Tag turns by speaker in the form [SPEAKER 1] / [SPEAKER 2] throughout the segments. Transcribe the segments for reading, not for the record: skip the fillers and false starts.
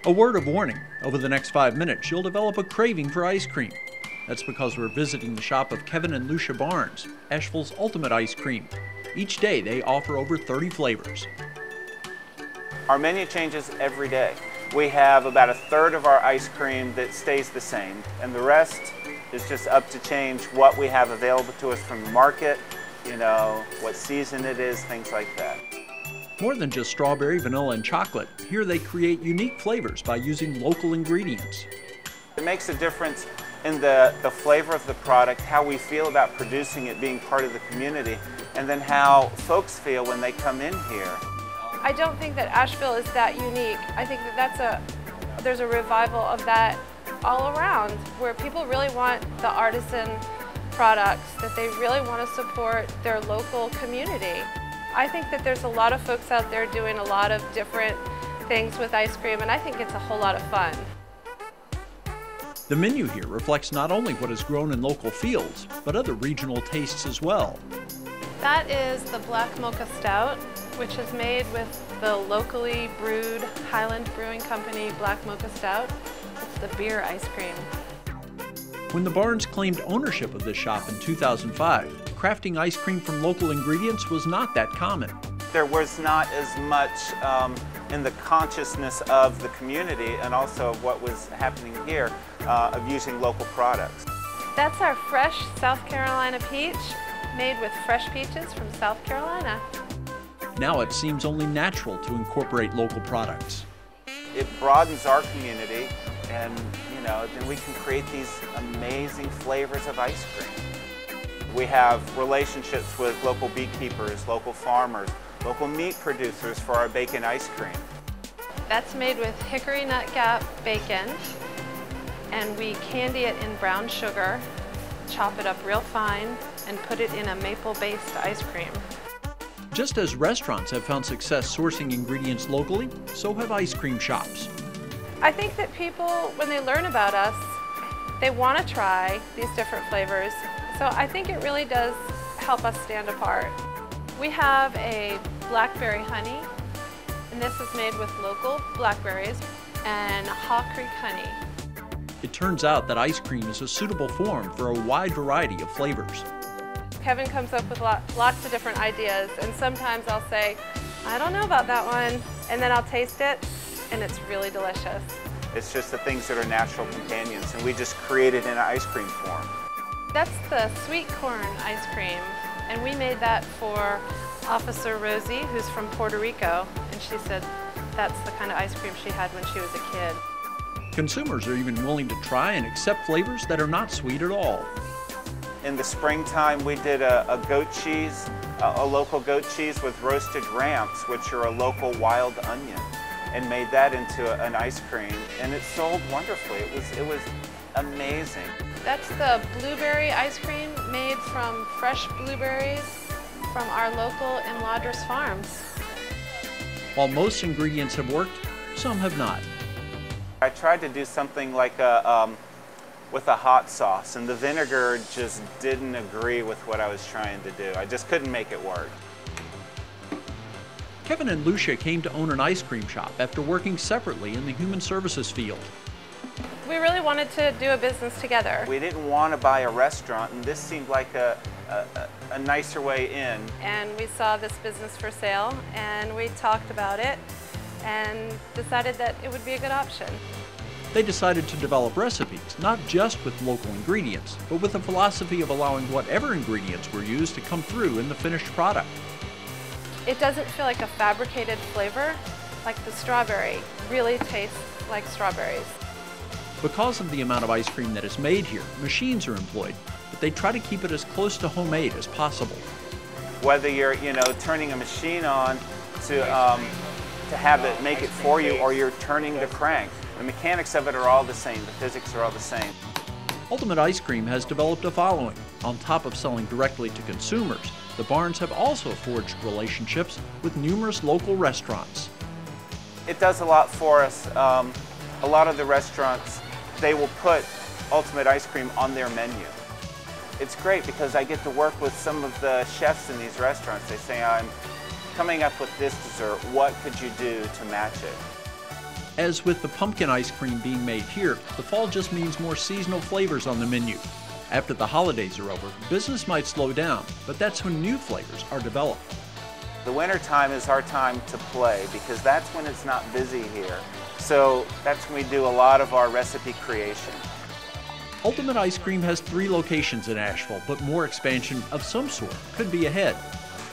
[SPEAKER 1] A word of warning, over the next 5 minutes you'll develop a craving for ice cream. That's because we're visiting the shop of Kevin and Lucia Barnes, Asheville's ultimate ice cream. Each day they offer over 30 flavors.
[SPEAKER 2] Our menu changes every day. We have about a third of our ice cream that stays the same, and the rest is just up to change what we have available to us from the market, what season it is, things like that.
[SPEAKER 1] More than just strawberry, vanilla, and chocolate, here they create unique flavors by using local ingredients.
[SPEAKER 2] It makes a difference in the flavor of the product, how we feel about producing it, being part of the community, and then how folks feel when they come in here.
[SPEAKER 3] I don't think that Asheville is that unique. I think that there's a revival of that all around, where people really want the artisan products, that they really want to support their local community. I think that there's a lot of folks out there doing a lot of different things with ice cream, and I think it's a whole lot of fun.
[SPEAKER 1] The menu here reflects not only what is grown in local fields, but other regional tastes as well.
[SPEAKER 3] That is the Black Mocha Stout, which is made with the locally brewed Highland Brewing Company Black Mocha Stout. It's the beer ice cream.
[SPEAKER 1] When the Barnes claimed ownership of this shop in 2005, crafting ice cream from local ingredients was not that common.
[SPEAKER 2] There was not as much in the consciousness of the community and also of what was happening here of using local products.
[SPEAKER 3] That's our fresh South Carolina peach, made with fresh peaches from South Carolina.
[SPEAKER 1] Now it seems only natural to incorporate local products.
[SPEAKER 2] It broadens our community, and then we can create these amazing flavors of ice cream. We have relationships with local beekeepers, local farmers, local meat producers for our bacon ice cream.
[SPEAKER 3] That's made with hickory nut gap bacon, and we candy it in brown sugar, chop it up real fine, and put it in a maple-based ice cream.
[SPEAKER 1] Just as restaurants have found success sourcing ingredients locally, so have ice cream shops.
[SPEAKER 3] I think that people, when they learn about us, they want to try these different flavors. So I think it really does help us stand apart. We have a blackberry honey, and this is made with local blackberries and Haw Creek honey.
[SPEAKER 1] It turns out that ice cream is a suitable form for a wide variety of flavors.
[SPEAKER 3] Kevin comes up with lots of different ideas, and sometimes I'll say, I don't know about that one, and then I'll taste it, and it's really delicious.
[SPEAKER 2] It's just the things that are natural companions, and we just create it in an ice cream form.
[SPEAKER 3] That's the sweet corn ice cream, and we made that for Officer Rosie, who's from Puerto Rico, and she said that's the kind of ice cream she had when she was a kid.
[SPEAKER 1] Consumers are even willing to try and accept flavors that are not sweet at all.
[SPEAKER 2] In the springtime, we did a goat cheese, a local goat cheese with roasted ramps, which are a local wild onion, and made that into an ice cream, and it sold wonderfully. It was amazing.
[SPEAKER 3] That's the blueberry ice cream made from fresh blueberries from our local Imladris farms.
[SPEAKER 1] While most ingredients have worked, some have not.
[SPEAKER 2] I tried to do something like with a hot sauce, and the vinegar just didn't agree with what I was trying to do. I just couldn't make it work.
[SPEAKER 1] Kevin and Lucia came to own an ice cream shop after working separately in the human services field.
[SPEAKER 3] We really wanted to do a business together.
[SPEAKER 2] We didn't want to buy a restaurant, and this seemed like a nicer way in.
[SPEAKER 3] And we saw this business for sale, and we talked about it and decided that it would be a good option.
[SPEAKER 1] They decided to develop recipes, not just with local ingredients, but with a philosophy of allowing whatever ingredients were used to come through in the finished product.
[SPEAKER 3] It doesn't feel like a fabricated flavor, like the strawberry really tastes like strawberries.
[SPEAKER 1] Because of the amount of ice cream that is made here, machines are employed, but they try to keep it as close to homemade as possible.
[SPEAKER 2] Whether you're, turning a machine on to have it make it for you, or you're turning the crank, the mechanics of it are all the same, the physics are all the same.
[SPEAKER 1] Ultimate Ice Cream has developed a following. On top of selling directly to consumers, the Barnes have also forged relationships with numerous local restaurants.
[SPEAKER 2] It does a lot for us. A lot of the restaurants, they will put Ultimate Ice Cream on their menu. It's great because I get to work with some of the chefs in these restaurants. They say, I'm coming up with this dessert, what could you do to match it?
[SPEAKER 1] As with the pumpkin ice cream being made here, the fall just means more seasonal flavors on the menu. After the holidays are over, business might slow down, but that's when new flavors are developed.
[SPEAKER 2] The winter time is our time to play because that's when it's not busy here. So that's when we do a lot of our recipe creation.
[SPEAKER 1] Ultimate Ice Cream has 3 locations in Asheville, but more expansion of some sort could be ahead.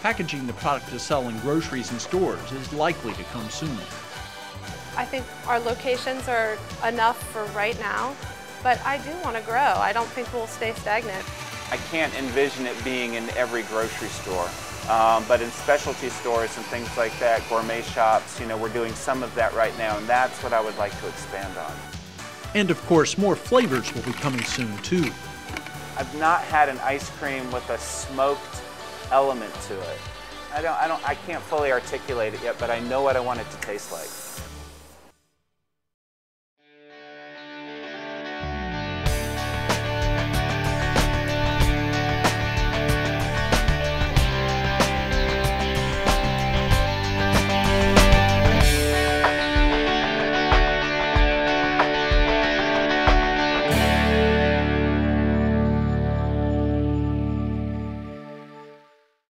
[SPEAKER 1] Packaging the product to sell in groceries and stores is likely to come soon.
[SPEAKER 3] I think our locations are enough for right now, but I do want to grow. I don't think we'll stay stagnant.
[SPEAKER 2] I can't envision it being in every grocery store, but in specialty stores and things like that, gourmet shops, we're doing some of that right now, and that's what I would like to expand on.
[SPEAKER 1] And of course, more flavors will be coming soon too.
[SPEAKER 2] I've not had an ice cream with a smoked element to it. I can't fully articulate it yet, but I know what I want it to taste like.